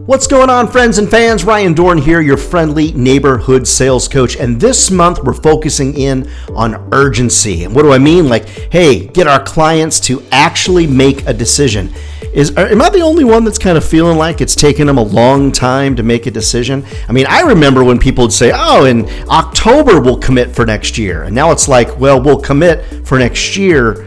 What's going on, friends and fans? Ryan Dohrn here, your friendly neighborhood sales coach. And this month we're focusing in on urgency. And what do I mean? Like, hey, get our clients to actually make a decision. Am I the only one that's kind of feeling like it's taken them a long time to make a decision? I mean, I remember when people would say, oh, in October we'll commit for next year. And now it's like, well, we'll commit for next year.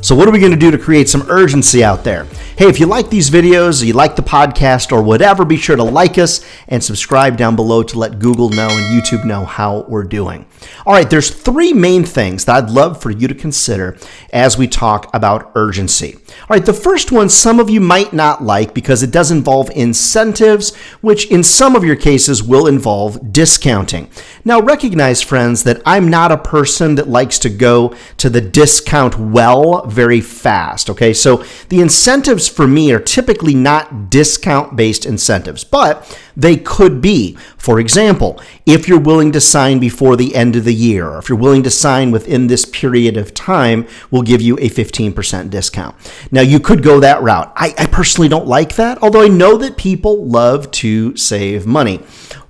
So what are we going to do to create some urgency out there? Hey, if you like these videos, you like the podcast or whatever, be sure to like us and subscribe down below to let Google know and YouTube know how we're doing. All right, there's three main things that I'd love for you to consider as we talk about urgency. All right, the first one some of you might not like because it does involve incentives, which in some of your cases will involve discounting. Now recognize, friends, that I'm not a person that likes to go to the discount well very fast, okay? So the incentives for me are typically not discount-based incentives, but they could be. For example, if you're willing to sign before the end of the year, or if you're willing to sign within this period of time, we'll give you a 15% discount. Now, you could go that route. I personally don't like that, although I know that people love to save money.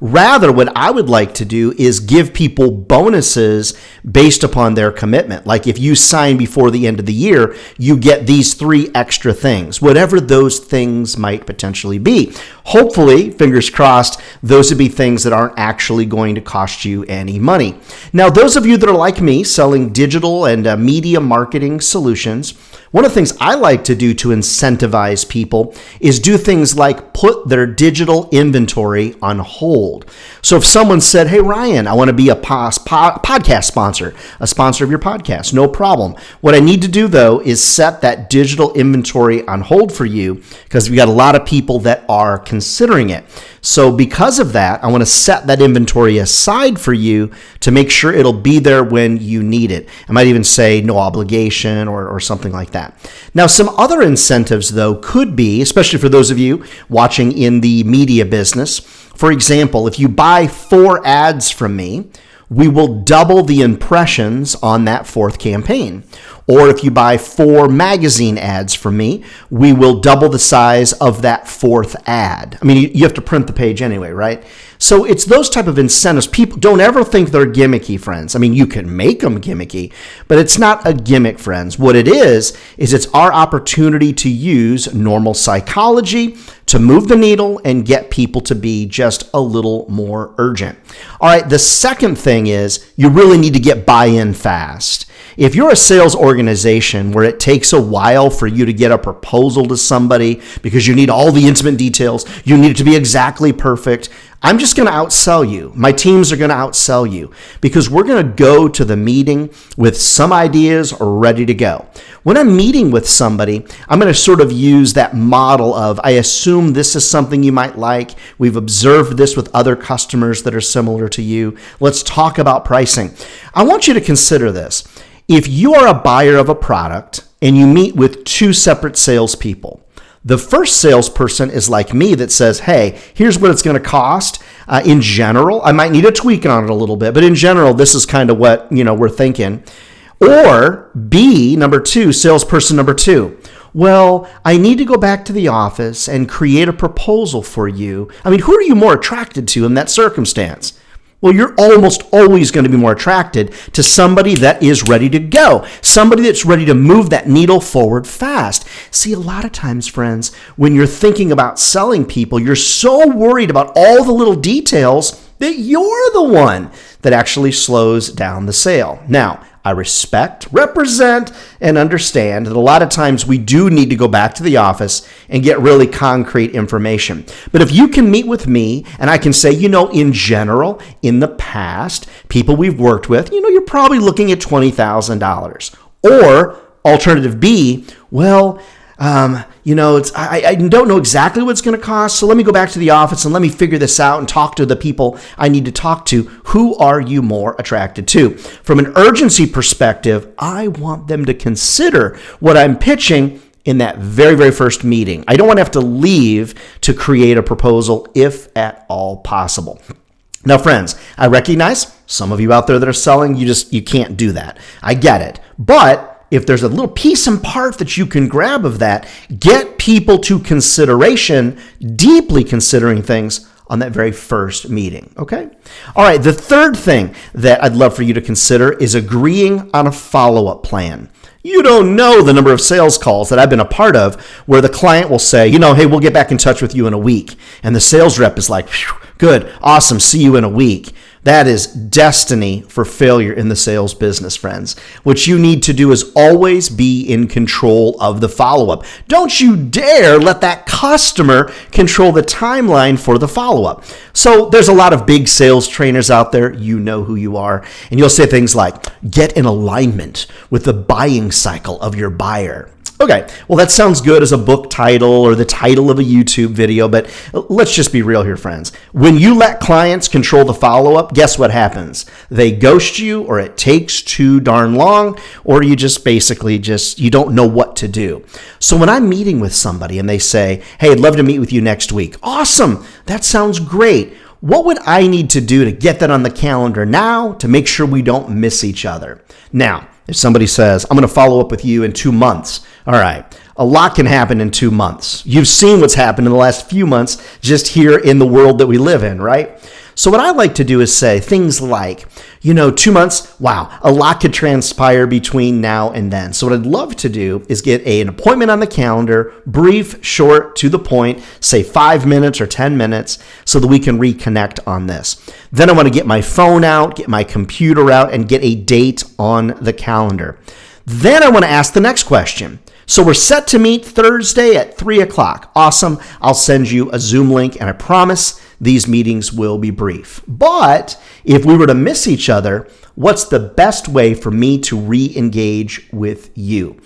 Rather, what I would like to do is give people bonuses based upon their commitment. Like if you sign before the end of the year, you get these 3 extra things, whatever those things might potentially be. Hopefully, fingers crossed, those would be things that aren't actually going to cost you any money. Now, those of you that are like me, selling digital and media marketing solutions, one of the things I like to do to incentivize people is do things like put their digital inventory on hold. So if someone said, hey, Ryan, I want to be a podcast sponsor, a sponsor of your podcast, no problem. What I need to do, though, is set that digital inventory on hold for you because we got a lot of people that are considering it. So because of that, I want to set that inventory aside for you to make sure it'll be there when you need it. I might even say no obligation or something like that. Now, some other incentives, though, could be, especially for those of you watching in the media business. For example, if you buy 4 ads from me, we will double the impressions on that 4th campaign. Or if you buy 4 magazine ads from me, we will double the size of that 4th ad. I mean, you have to print the page anyway, right? So it's those type of incentives. People don't ever think they're gimmicky, friends. I mean, you can make them gimmicky, but it's not a gimmick, friends. What it is it's our opportunity to use normal psychology to move the needle and get people to be just a little more urgent. All right, the second thing is you really need to get buy-in fast. If you're a sales organization where it takes a while for you to get a proposal to somebody because you need all the intimate details, you need it to be exactly perfect, I'm just going to outsell you. My teams are going to outsell you because we're going to go to the meeting with some ideas ready to go. When I'm meeting with somebody, I'm going to sort of use that model of, I assume this is something you might like. We've observed this with other customers that are similar to you. Let's talk about pricing. I want you to consider this. If you are a buyer of a product and you meet with 2 separate salespeople, the first salesperson is like me that says, hey, here's what it's going to cost. In general, I might need a tweak on it a little bit, but in general, this is kind of what we're thinking. Or B, number 2, salesperson number 2. Well, I need to go back to the office and create a proposal for you. I mean, who are you more attracted to in that circumstance? Well, you're almost always going to be more attracted to somebody that is ready to go, somebody that's ready to move that needle forward fast. See, a lot of times, friends, when you're thinking about selling people, you're so worried about all the little details that you're the one that actually slows down the sale. Now, I respect, represent, and understand that a lot of times we do need to go back to the office and get really concrete information. But if you can meet with me and I can say, in general, in the past, people we've worked with, you're probably looking at $20,000. Or alternative B, well, I don't know exactly what it's going to cost, so let me go back to the office and let me figure this out and talk to the people I need to talk to. Who are you more attracted to? From an urgency perspective, I want them to consider what I'm pitching in that very, very first meeting. I don't want to have to leave to create a proposal if at all possible. Now, friends, I recognize some of you out there that are selling, you can't do that. I get it. But if there's a little piece and part that you can grab of that, get people to consideration, deeply considering things on that very first meeting, okay? All right, the third thing that I'd love for you to consider is agreeing on a follow-up plan. You don't know the number of sales calls that I've been a part of where the client will say, hey, we'll get back in touch with you in a week. And the sales rep is like, good, awesome, see you in a week. That is destiny for failure in the sales business, friends. What you need to do is always be in control of the follow-up. Don't you dare let that customer control the timeline for the follow-up. So there's a lot of big sales trainers out there. You know who you are. And you'll say things like, get in alignment with the buying cycle of your buyer. Okay, well, that sounds good as a book title or the title of a YouTube video, but let's just be real here, friends. When you let clients control the follow-up, guess what happens? They ghost you, or it takes too darn long, or you just basically you don't know what to do. So when I'm meeting with somebody and they say, hey, I'd love to meet with you next week. Awesome, that sounds great. What would I need to do to get that on the calendar now to make sure we don't miss each other? Now, if somebody says, I'm going to follow up with you in 2 months, all right, a lot can happen in 2 months. You've seen what's happened in the last few months just here in the world that we live in, right? So what I like to do is say things like, 2 months, wow, a lot could transpire between now and then. So what I'd love to do is get an appointment on the calendar, brief, short, to the point, say 5 minutes or 10 minutes, so that we can reconnect on this. Then I want to get my phone out, get my computer out, and get a date on the calendar. Then I want to ask the next question. So we're set to meet Thursday at 3 o'clock. Awesome. I'll send you a Zoom link, and I promise these meetings will be brief. But if we were to miss each other, what's the best way for me to re-engage with you?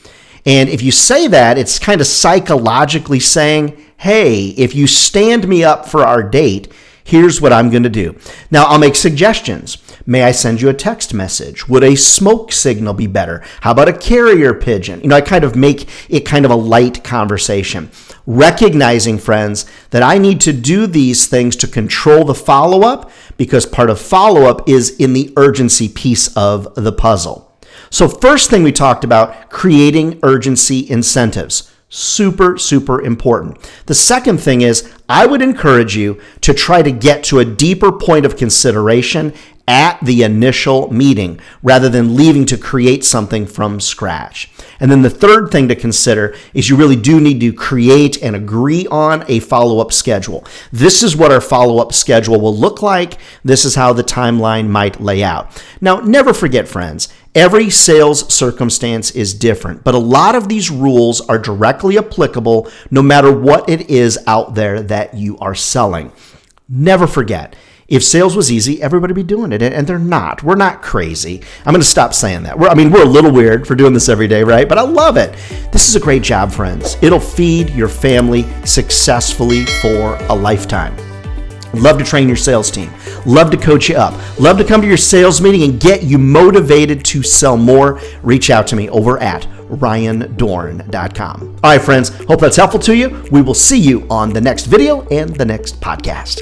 And if you say that, it's kind of psychologically saying, hey, if you stand me up for our date, here's what I'm going to do. Now, I'll make suggestions. May I send you a text message? Would a smoke signal be better? How about a carrier pigeon? I kind of make it kind of a light conversation. Recognizing, friends, that I need to do these things to control the follow-up, because part of follow-up is in the urgency piece of the puzzle. So first thing we talked about, creating urgency incentives. Super, super important. The second thing is I would encourage you to try to get to a deeper point of consideration at the initial meeting rather than leaving to create something from scratch. And then the third thing to consider is you really do need to create and agree on a follow-up schedule. This is what our follow-up schedule will look like. This is how the timeline might lay out. Now, never forget, friends, every sales circumstance is different, but a lot of these rules are directly applicable no matter what it is out there that you are selling. Never forget, if sales was easy, everybody would be doing it, and they're not. We're not crazy. I'm going to stop saying that. We're a little weird for doing this every day, right? But I love it. This is a great job, friends. It'll feed your family successfully for a lifetime. Love to train your sales team. Love to coach you up. Love to come to your sales meeting and get you motivated to sell more. Reach out to me over at RyanDohrn.com. All right, friends. Hope that's helpful to you. We will see you on the next video and the next podcast.